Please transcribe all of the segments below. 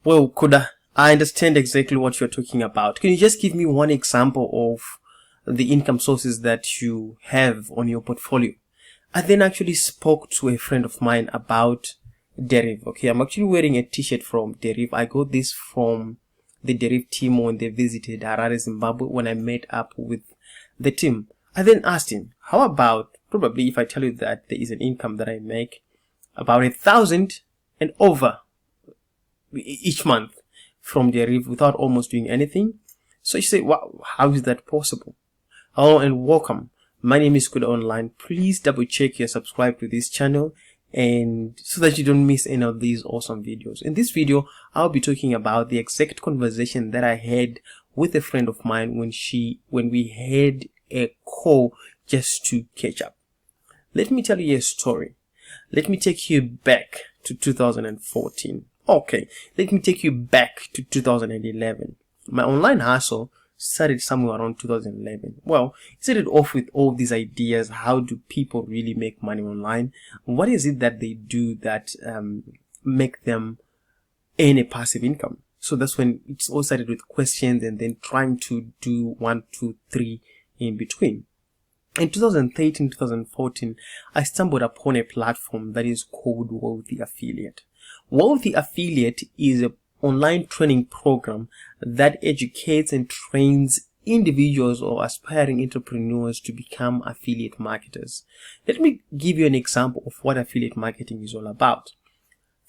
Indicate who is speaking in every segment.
Speaker 1: Well, Kuda, I understand exactly what you're talking about. Can you just give me one example of the income sources that you have on your portfolio? I then actually spoke to a friend of mine about Deriv. Okay, I'm actually wearing a t-shirt from Deriv. I got this from the Deriv team when they visited Harare, Zimbabwe, when I met up with the team. I then asked him, how about, probably if I tell you that there is an income that I make about 1,000 and over each month from Deriv without almost doing anything. So you say, wow, how is that possible? Hello and welcome. My name is Kuda Online. Please double check you're subscribed to this channel, and so that you don't miss any of these awesome videos. In this video, I'll be talking about the exact conversation that I had with a friend of mine when we had a call just to catch up. Let me tell you a story. Let me take you back to 2014. Okay, let me take you back to 2011. My online hustle started somewhere around 2011. Well, it started off with all these ideas. How do people really make money online? What is it that they do that make them earn a passive income? So that's when it all started with questions and then trying to do 1, 2, 3 in between. In 2013, 2014, I stumbled upon a platform that is called Wealthy Affiliate. Wealthy Affiliate is an online training program that educates and trains individuals or aspiring entrepreneurs to become affiliate marketers. Let me give you an example of what affiliate marketing is all about.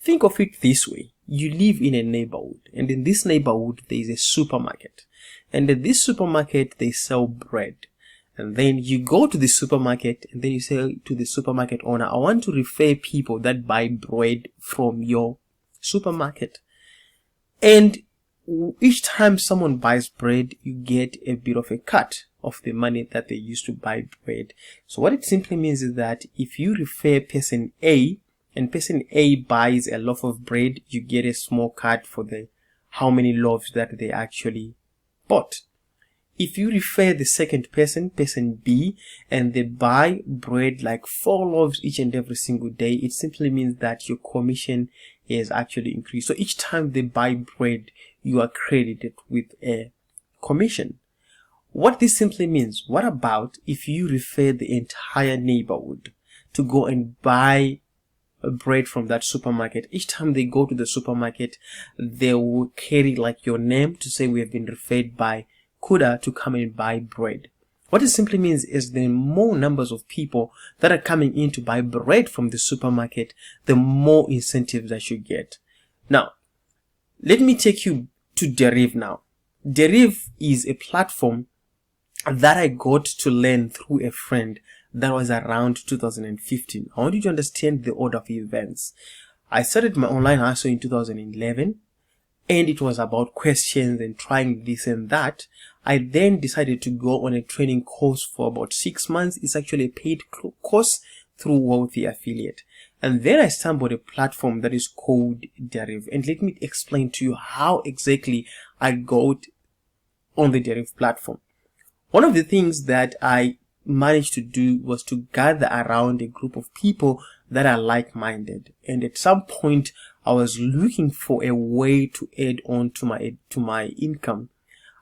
Speaker 1: Think of it this way. You live in a neighborhood, and in this neighborhood there is a supermarket. And in this supermarket they sell bread. And then you go to the supermarket and then you say to the supermarket owner, I want to refer people that buy bread from your supermarket. And each time someone buys bread, you get a bit of a cut of the money that they used to buy bread. So what it simply means is that if you refer person A and person A buys a loaf of bread, you get a small cut for the how many loaves that they actually bought. If you refer the second person, person B, and they buy bread like 4 loaves each and every single day, it simply means that your commission is actually increased. So each time they buy bread, you are credited with a commission. What this simply means, what about if you refer the entire neighborhood to go and buy bread from that supermarket? Each time they go to the supermarket, they will carry like your name to say we have been referred by Kuda to come and buy bread. What it simply means is the more numbers of people that are coming in to buy bread from the supermarket, the more incentives that you get. Now, let me take you to Deriv now. Deriv is a platform that I got to learn through a friend that was around 2015. I want you to understand the order of events. I started my online hustle in 2011. And it was about questions and trying this and that. I then decided to go on a training course for about 6 months. It's actually a paid course through Wealthy Affiliate. And then I stumbled a platform that is called Deriv. And let me explain to you how exactly I got on the Deriv platform. One of the things that I managed to do was to gather around a group of people that are like-minded. And at some point, I was looking for a way to add on to my income.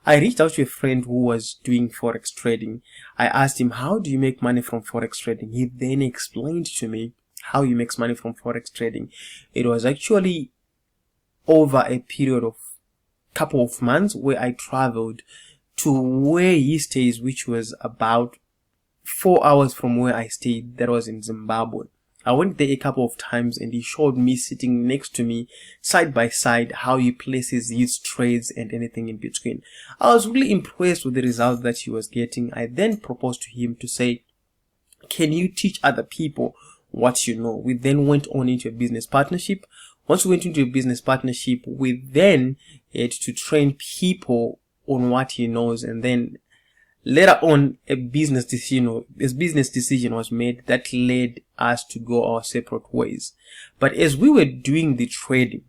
Speaker 1: I reached out to a friend who was doing Forex trading. I asked him, how do you make money from Forex trading? He then explained to me how he makes money from Forex trading. It was actually over a period of couple of months where I traveled to where he stays, which was about 4 hours from where I stayed. That was in Zimbabwe. I went there a couple of times and he showed me sitting next to me side by side how he places his trades and anything in between. I was really impressed with the results that he was getting. I then proposed to him to say, can you teach other people what you know? We then went on into a business partnership. Once we went into a business partnership, we then had to train people on what he knows, and then later on, a business decision was made that led us to go our separate ways. But as we were doing the trading,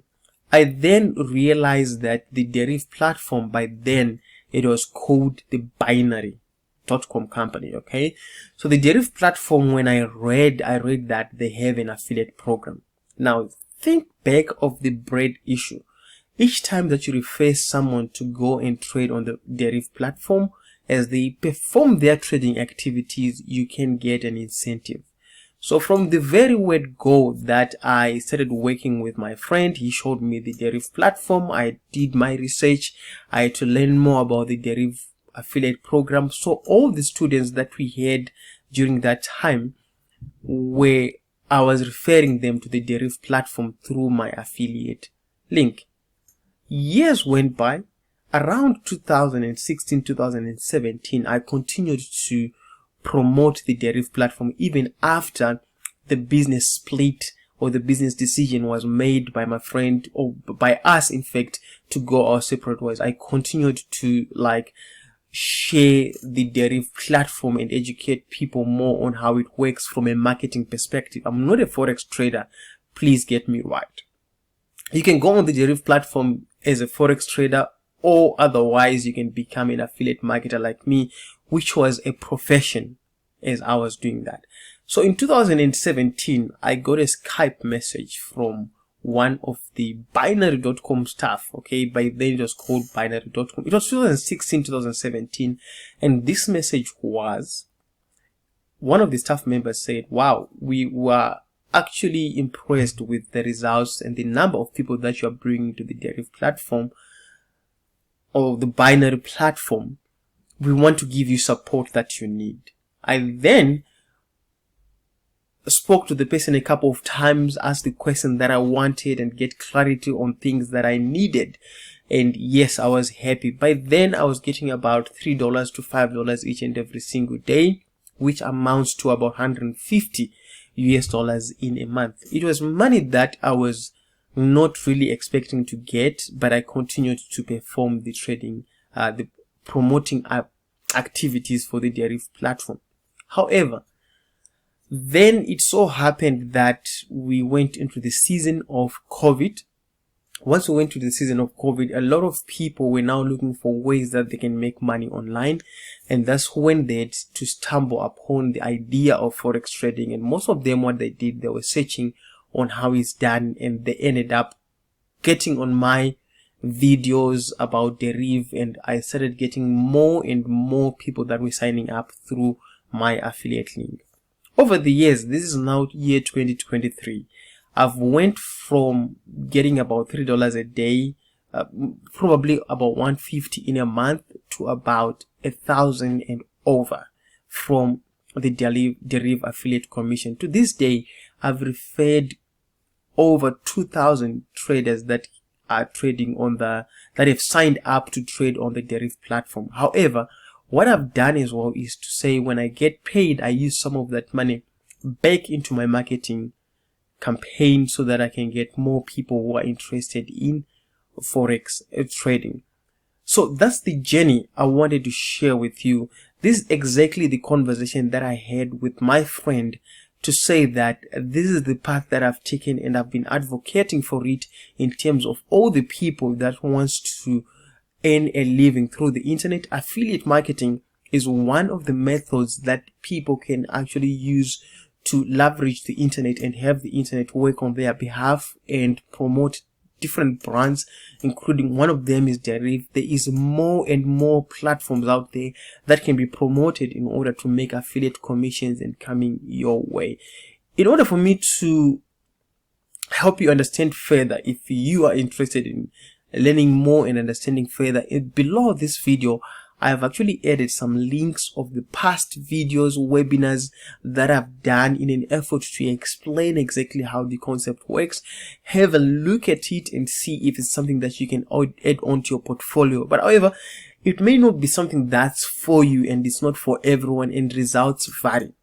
Speaker 1: I then realized that the Deriv platform, by then, it was called the Binary.com company, okay? So the Deriv platform, when I read that they have an affiliate program. Now, think back of the bread issue. Each time that you refer someone to go and trade on the Deriv platform, as they perform their trading activities, you can get an incentive. So from the very word go that I started working with my friend, he showed me the Deriv platform. I did my research. I had to learn more about the Deriv affiliate program. So all the students that we had during that time, where I was referring them to the Deriv platform through my affiliate link. Years went by. Around 2016, 2017, I continued to promote the Deriv platform even after the business split, or the business decision was made by my friend, or by us in fact, to go our separate ways. I continued to share the Deriv platform and educate people more on how it works from a marketing perspective. I'm not a Forex trader, please get me right. You can go on the Deriv platform as a Forex trader, or otherwise you can become an affiliate marketer like me, which was a profession as I was doing that. So in 2017, I got a Skype message from one of the binary.com staff. Okay, by then it was called binary.com. It was 2016, 2017, and this message was, one of the staff members said, wow, we were actually impressed with the results and the number of people that you are bringing to the Deriv platform, or the binary platform. We want to give you support that you need. I then spoke to the person a couple of times, asked the question that I wanted and get clarity on things that I needed. And yes, I was happy. By then I was getting about $3 to $5 each and every single day, which amounts to about $150 in a month. It was money that I was not really expecting to get, but I continued to perform the trading, the promoting activities for the Deriv platform. However, then it so happened that we went into the season of COVID. Once we went to the season of COVID, a lot of people were now looking for ways that they can make money online, and that's when they had to stumble upon the idea of Forex trading. And most of them, what they did, they were searching on how it's done, and they ended up getting on my videos about Deriv, and I started getting more and more people that were signing up through my affiliate link. Over the years, this is now year 2023, I've went from getting about $3 a day, probably about $150 in a month, to about 1,000 and over from the Deriv affiliate commission. To this day, I've referred over 2,000 traders that are trading on that have signed up to trade on the Deriv platform. However, what I've done as well is to say, when I get paid, I use some of that money back into my marketing campaign so that I can get more people who are interested in Forex trading. So that's the journey I wanted to share with you. This is exactly the conversation that I had with my friend, to say that this is the path that I've taken, and I've been advocating for it in terms of all the people that wants to earn a living through the internet. Affiliate marketing is one of the methods that people can actually use to leverage the internet and have the internet work on their behalf and promote different brands, including one of them is Deriv. There is more and more platforms out there that can be promoted in order to make affiliate commissions and coming your way. In order for me to help you understand further, if you are interested in learning more and understanding further, below this video I have actually added some links of the past videos, webinars that I've done in an effort to explain exactly how the concept works. Have a look at it and see if it's something that you can add onto your portfolio. But however, it may not be something that's for you, and it's not for everyone, and results vary.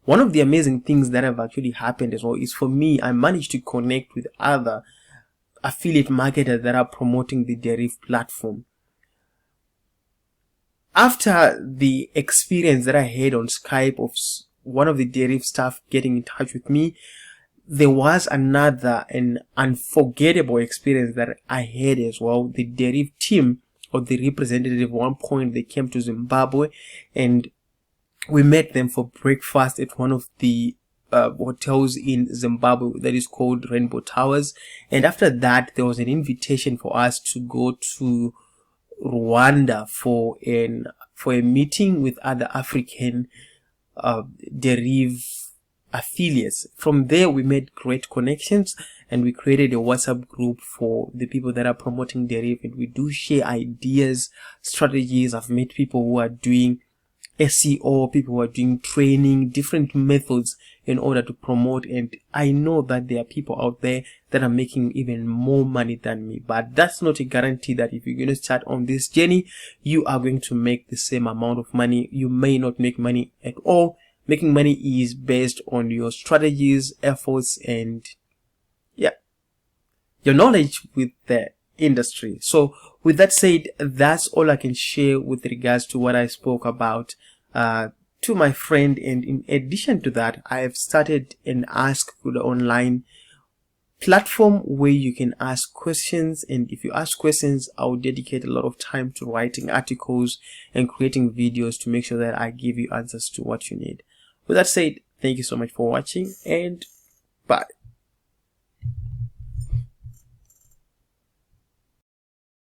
Speaker 1: One of the amazing things that have actually happened as well is, for me, I managed to connect with other affiliate marketers that are promoting the Deriv platform. After the experience that I had on Skype of one of the Deriv staff getting in touch with me, there was an unforgettable experience that I had as well. The Deriv team, or the representative, at one point they came to Zimbabwe, and we met them for breakfast at one of the hotels in Zimbabwe that is called Rainbow Towers. And after that, there was an invitation for us to go to Rwanda for a meeting with other African Deriv affiliates. From there, we made great connections, and we created a WhatsApp group for the people that are promoting Deriv, and we do share ideas, strategies. I've met people who are doing SEO, people who are doing training, different methods in order to promote, and I know that there are people out there that are making even more money than me, but that's not a guarantee that if you're going to start on this journey, you are going to make the same amount of money. You may not make money at all. Making money is based on your strategies, efforts, and your knowledge with the industry. So with that said, that's all I can share with regards to what I spoke about to my friend. And in addition to that, I have started an Ask Good Online platform where you can ask questions, and if you ask questions, I'll dedicate a lot of time to writing articles and creating videos to make sure that I give you answers to what you need. With that said, thank you so much for watching, and bye.